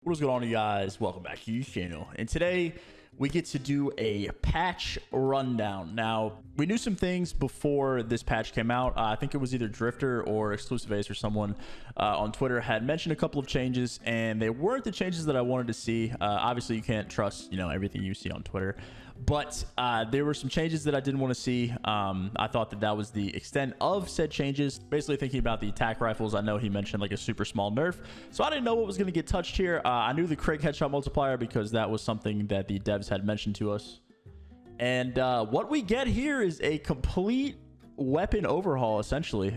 What is going on, you guys? Welcome back to the channel, and today we get to do a patch rundown. Now, we knew some things before this patch came out. I think it was either Drifter or Exclusive Ace or someone on Twitter had mentioned a couple of changes, and they weren't the changes that I wanted to see. Obviously, you can't trust everything you see on Twitter, but there were some changes that I didn't want to see. I thought that was the extent of said changes. Basically thinking about the attack rifles, I know he mentioned like a super small nerf, so I didn't know what was going to get touched here. I knew the Krieg headshot multiplier because that was something that the devs had mentioned to us. And what we get here is a complete weapon overhaul, essentially.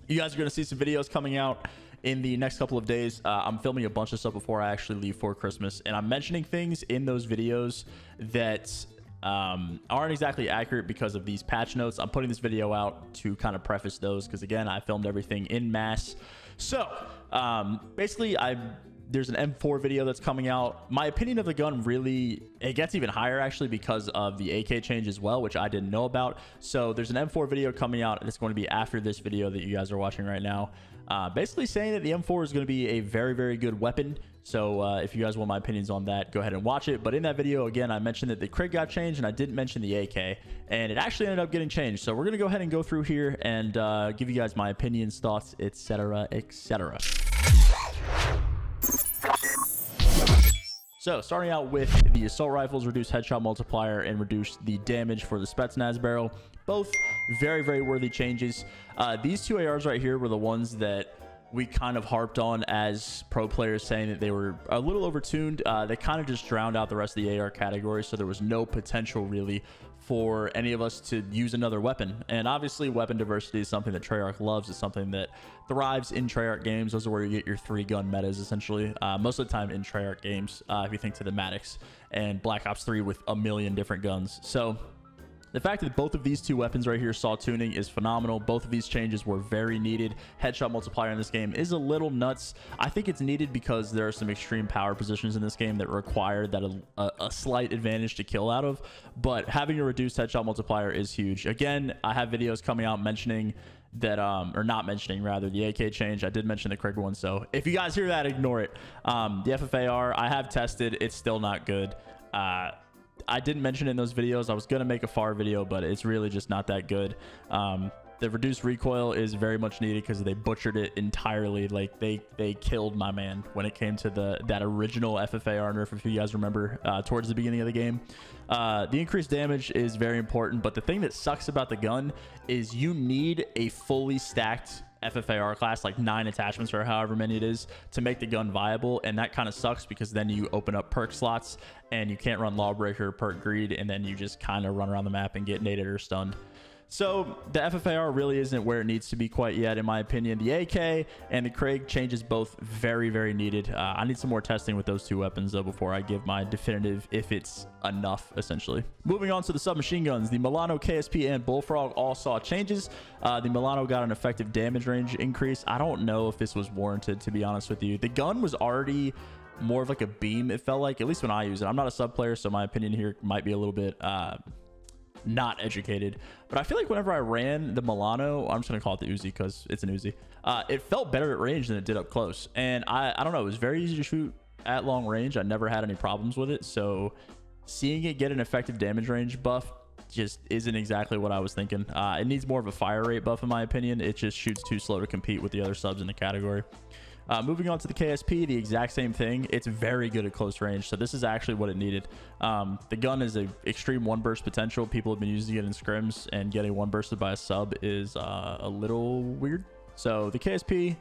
You guys are going to see some videos coming out in the next couple of days. I'm filming a bunch of stuff before I actually leave for Christmas, and I'm mentioning things in those videos that aren't exactly accurate because of these patch notes. I'm putting this video out to kind of preface those because, again, I filmed everything in mass. So basically, there's an M4 video that's coming out. My opinion of the gun really, it gets even higher actually because of the AK change as well, which I didn't know about. So there's an M4 video coming out, and it's going to be after this video that you guys are watching right now. Basically saying that the M4 is going to be a very, very good weapon. So if you guys want my opinions on that, go ahead and watch it. But in that video, again, I mentioned that the Krieg got changed, and I didn't mention the AK, and it actually ended up getting changed. So we're going to go ahead and go through here and give you guys my opinions, thoughts, etc., etc. So starting out with the assault rifles, reduced headshot multiplier and reduced the damage for the Spetsnaz barrel. Both very, very worthy changes. These two ARs right here were the ones that we kind of harped on as pro players, saying that they were a little overtuned. They kind of just drowned out the rest of the AR category, so there was no potential really for any of us to use another weapon. And obviously weapon diversity is something that Treyarch loves. It's something that thrives in Treyarch games. Those are where you get your 3-gun metas, essentially, most of the time in Treyarch games, if you think to the Maddox and Black Ops 3 with a million different guns. So the fact that both of these two weapons right here saw tuning is phenomenal. Both of these changes were very needed. Headshot multiplier in this game is a little nuts. I think it's needed because there are some extreme power positions in this game that require that a slight advantage to kill out of. But having a reduced headshot multiplier is huge. Again, I have videos coming out mentioning that, or not mentioning rather, the AK change. I did mention the Krieg one, so if you guys hear that, ignore it. The FFAR, I have tested. It's still not good. I didn't mention it in those videos. I was going to make a FAR video, but it's really just not that good. The reduced recoil is very much needed because they butchered it entirely. Like they killed my man when it came to that original FFAR nerf, if you guys remember, towards the beginning of the game. The increased damage is very important, but the thing that sucks about the gun is you need a fully stacked FFAR class, like 9 attachments or however many it is, to make the gun viable. And that kind of sucks because then you open up perk slots and you can't run Lawbreaker or perk greed, and then you just kind of run around the map and get naded or stunned. So the FFAR really isn't where it needs to be quite yet, in my opinion. The AK and the Krieg changes both very, very needed. I need some more testing with those two weapons, though, before I give my definitive if it's enough, essentially. Moving on to the submachine guns, the Milano, KSP, and Bullfrog all saw changes. The Milano got an effective damage range increase. I don't know if this was warranted, to be honest with you. The gun was already more of like a beam, it felt like, at least when I use it. I'm not a sub player, so my opinion here might be a little bit not educated, but I feel like whenever I ran the Milano, I'm just gonna call it the Uzi because it's an Uzi, it felt better at range than it did up close. And I don't know, it was very easy to shoot at long range. I never had any problems with it, so seeing it get an effective damage range buff just isn't exactly what I was thinking. It needs more of a fire rate buff, in my opinion. It just shoots too slow to compete with the other subs in the category. Moving on to the KSP, the exact same thing. It's very good at close range, so this is actually what it needed. The gun is an extreme one burst potential. People have been using it in scrims, and getting one bursted by a sub is a little weird. So the KSP,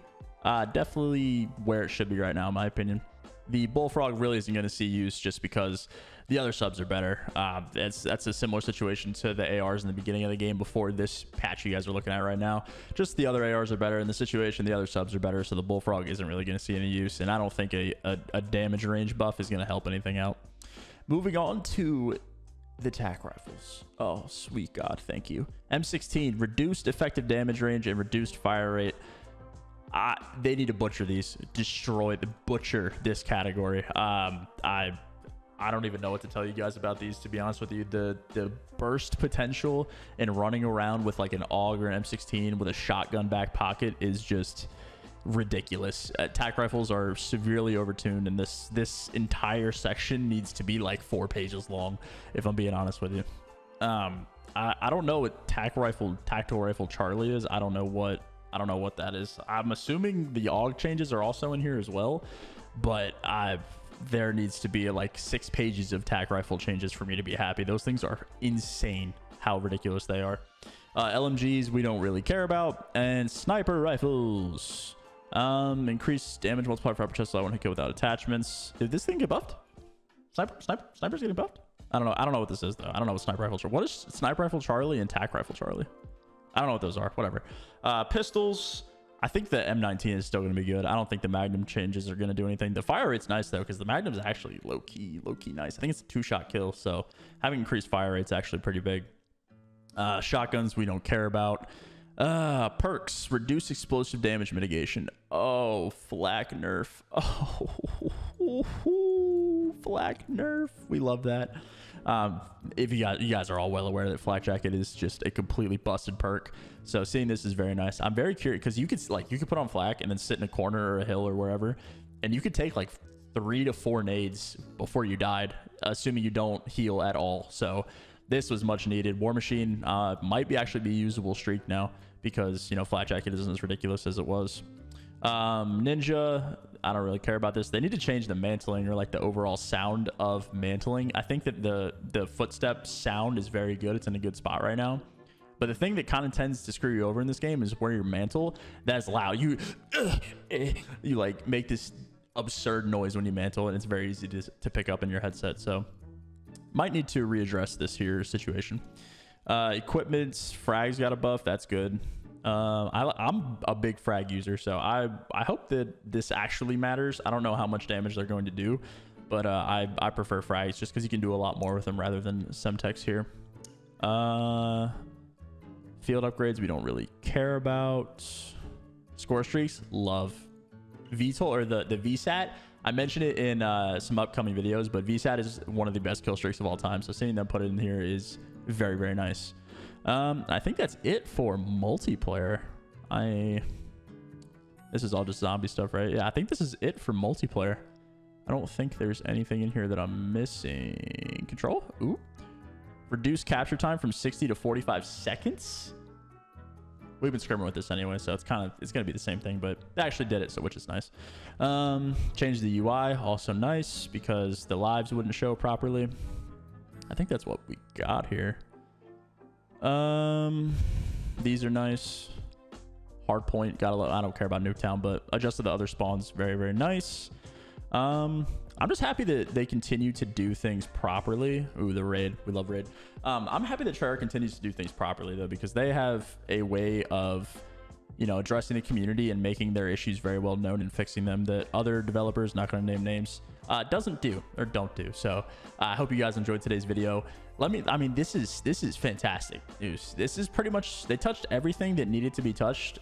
definitely where it should be right now, in my opinion. The Bullfrog really isn't going to see use just because the other subs are better. That's a similar situation to the ARs in the beginning of the game before this patch you guys are looking at right now. Just the other ARs are better in the situation. The other subs are better, so the Bullfrog isn't really going to see any use. And I don't think a damage range buff is going to help anything out. Moving on to the tac rifles. Oh, sweet God, thank you. M16, reduced effective damage range and reduced fire rate. They need to butcher these, butcher this category. I don't even know what to tell you guys about these, to be honest with you. The burst potential and running around with like an AUG or an M16 with a shotgun back pocket is just ridiculous. Tac rifles are severely overtuned, and this entire section needs to be like 4 pages long, if I'm being honest with you. I don't know what tactical rifle Charlie is. I don't know what that is. I'm assuming the AUG changes are also in here as well, but there needs to be like 6 pages of tac rifle changes for me to be happy. Those things are insane how ridiculous they are. LMGs we don't really care about, and sniper rifles. Increased damage multiplier for upper chest slot when hit kill without attachments. Did this thing get buffed? Sniper's getting buffed? I don't know what this is though. I don't know what sniper rifle. What is sniper rifle Charlie and tac rifle Charlie? I don't know what those are. Whatever. Pistols. I think the M19 is still going to be good. I don't think the Magnum changes are going to do anything. The fire rate's nice though, because the Magnum is actually low key nice. I think it's a 2-shot kill, so having increased fire rate's actually pretty big. Shotguns we don't care about. Perks, reduce explosive damage mitigation. Oh, flak nerf. Oh, flak nerf. We love that. If you guys are all well aware that flak jacket is just a completely busted perk, so seeing this is very nice. I'm very curious because you could put on flak and then sit in a corner or a hill or wherever, and you could take like 3 to 4 nades before you died, assuming you don't heal at all. So this was much needed. War Machine might actually be a usable streak now, because, you know, flak jacket isn't as ridiculous as it was. Ninja, I don't really care about this. They need to change the mantling, or like the overall sound of mantling. I think that the footstep sound is very good. It's in a good spot right now. But the thing that kind of tends to screw you over in this game is where your mantle, that's loud. You like make this absurd noise when you mantle, and it's very easy to pick up in your headset. So might need to readdress this here situation. Equipment, frags got a buff. That's good. I'm a big frag user, so I hope that this actually matters. I don't know how much damage they're going to do, but I prefer frags just because you can do a lot more with them rather than Semtex here. Field upgrades we don't really care about. Score streaks, love. VTOL, or the VSAT, I mentioned it in some upcoming videos, but VSAT is one of the best kill streaks of all time, so seeing them put it in here is very, very nice. I think that's it for multiplayer. This is all just zombie stuff, right? Yeah, I think this is it for multiplayer. I don't think there's anything in here that I'm missing. Control? Ooh. Reduce capture time from 60 to 45 seconds. We've been scrimming with this anyway, so it's going to be the same thing, but they actually did it, so which is nice. Change the UI, also nice, because the lives wouldn't show properly. I think that's what we got here. These are nice. Hardpoint, I don't care about Nuketown, but adjusted the other spawns, very, very nice. I'm just happy that they continue to do things properly. Ooh, the raid. We love raid. I'm happy that Treyarch continues to do things properly, though, because they have a way of, you know, addressing the community and making their issues very well known and fixing them that other developers, not going to name names, don't do. So I hope you guys enjoyed today's video. I mean, this is fantastic news. This is pretty much, they touched everything that needed to be touched.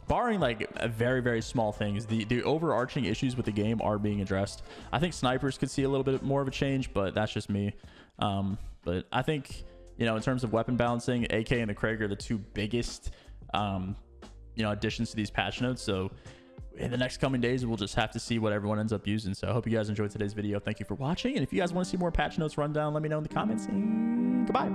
Barring like very, very small things, the overarching issues with the game are being addressed. I think snipers could see a little bit more of a change, but that's just me. But I think, you know, in terms of weapon balancing, AK and the Craig are the 2 biggest, you know, additions to these patch notes. So in the next coming days, we'll just have to see what everyone ends up using. So I hope you guys enjoyed today's video. Thank you for watching. And if you guys want to see more patch notes rundown, let me know in the comments. And goodbye.